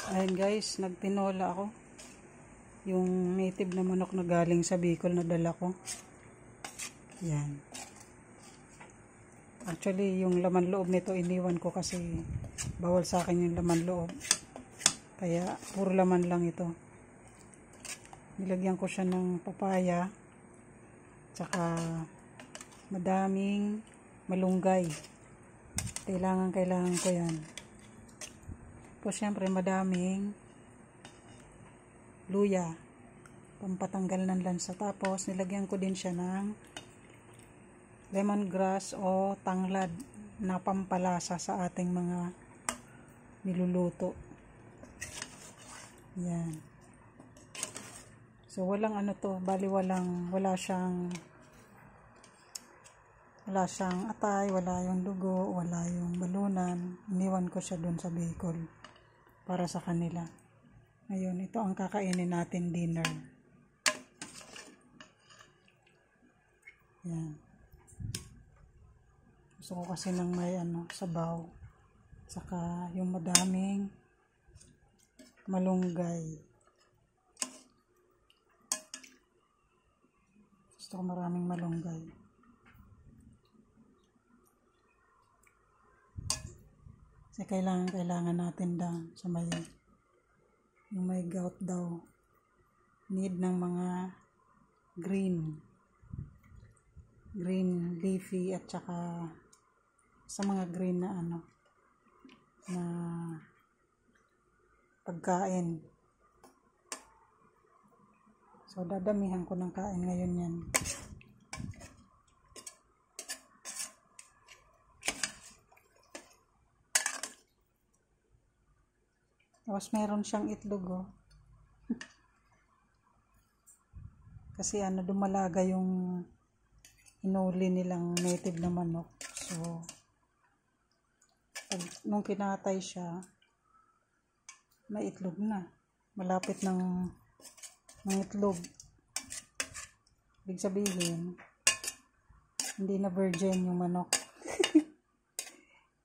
Ayun guys, nagtinola ako. Yung native na manok na galing sa Bicol na dala ko. Yan. Actually, yung laman loob nito iniwan ko kasi bawal sa akin yung laman loob. Kaya puro laman lang ito. Nilagyan ko siya ng papaya. Tsaka madaming malunggay. Kailangan ko yan. Tapos syempre madaming luya, pampatanggal ng lansa. Tapos nilagyan ko din siya ng lemongrass o tanglad na pampalasa sa ating mga niluluto. Yan. So walang ano to, bali wala siyang atay, wala yung dugo, wala yung balunan. Iniwan ko siya dun sa Bicol para sa kanila. Ngayon, ito ang kakainin natin dinner. Yan. Gusto ko kasi ng may sabaw. Saka yung madaming malunggay. Gusto ko maraming malunggay. Kasi kailangan natin daw sa yung may gout daw. Need ng mga green leafy at saka sa mga green na na pagkain. So dadamihan ko ng kain ngayon yan. Tapos meron siyang itlog kasi dumalaga yung inuli nilang native na manok. So nung pinatay siya, may itlog na. Malapit ng itlog. Ibig sabihin, hindi na virgin yung manok.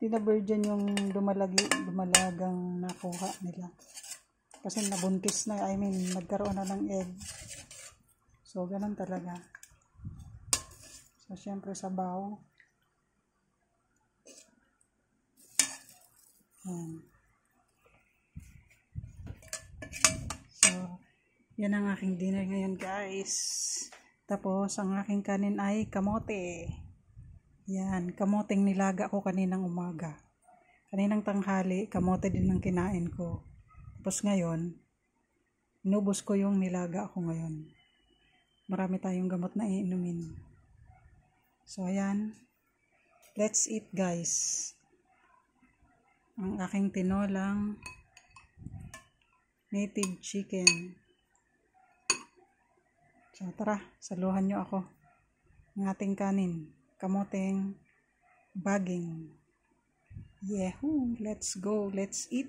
Hindi na virgin yung dumalagang nakuha nila. Kasi nabuntis na, nagkaroon na ng egg. So, ganun talaga. So, syempre sabaw. Yan. So, yan ang aking dinner ngayon guys. Tapos, ang aking kanin ay kamote. Yan, kamoteng nilaga ko kaninang umaga. Kaninang tanghali, kamote din ang kinain ko. Tapos ngayon, inubos ko yung nilaga ko ngayon. Marami tayong gamot na iinumin. So, ayan. Let's eat guys. Ang aking tinolang native chicken. So, tara, saluhan nyo ako. Ang ating kanin. Kamoteng baging. Yehoo! Let's go. Let's eat.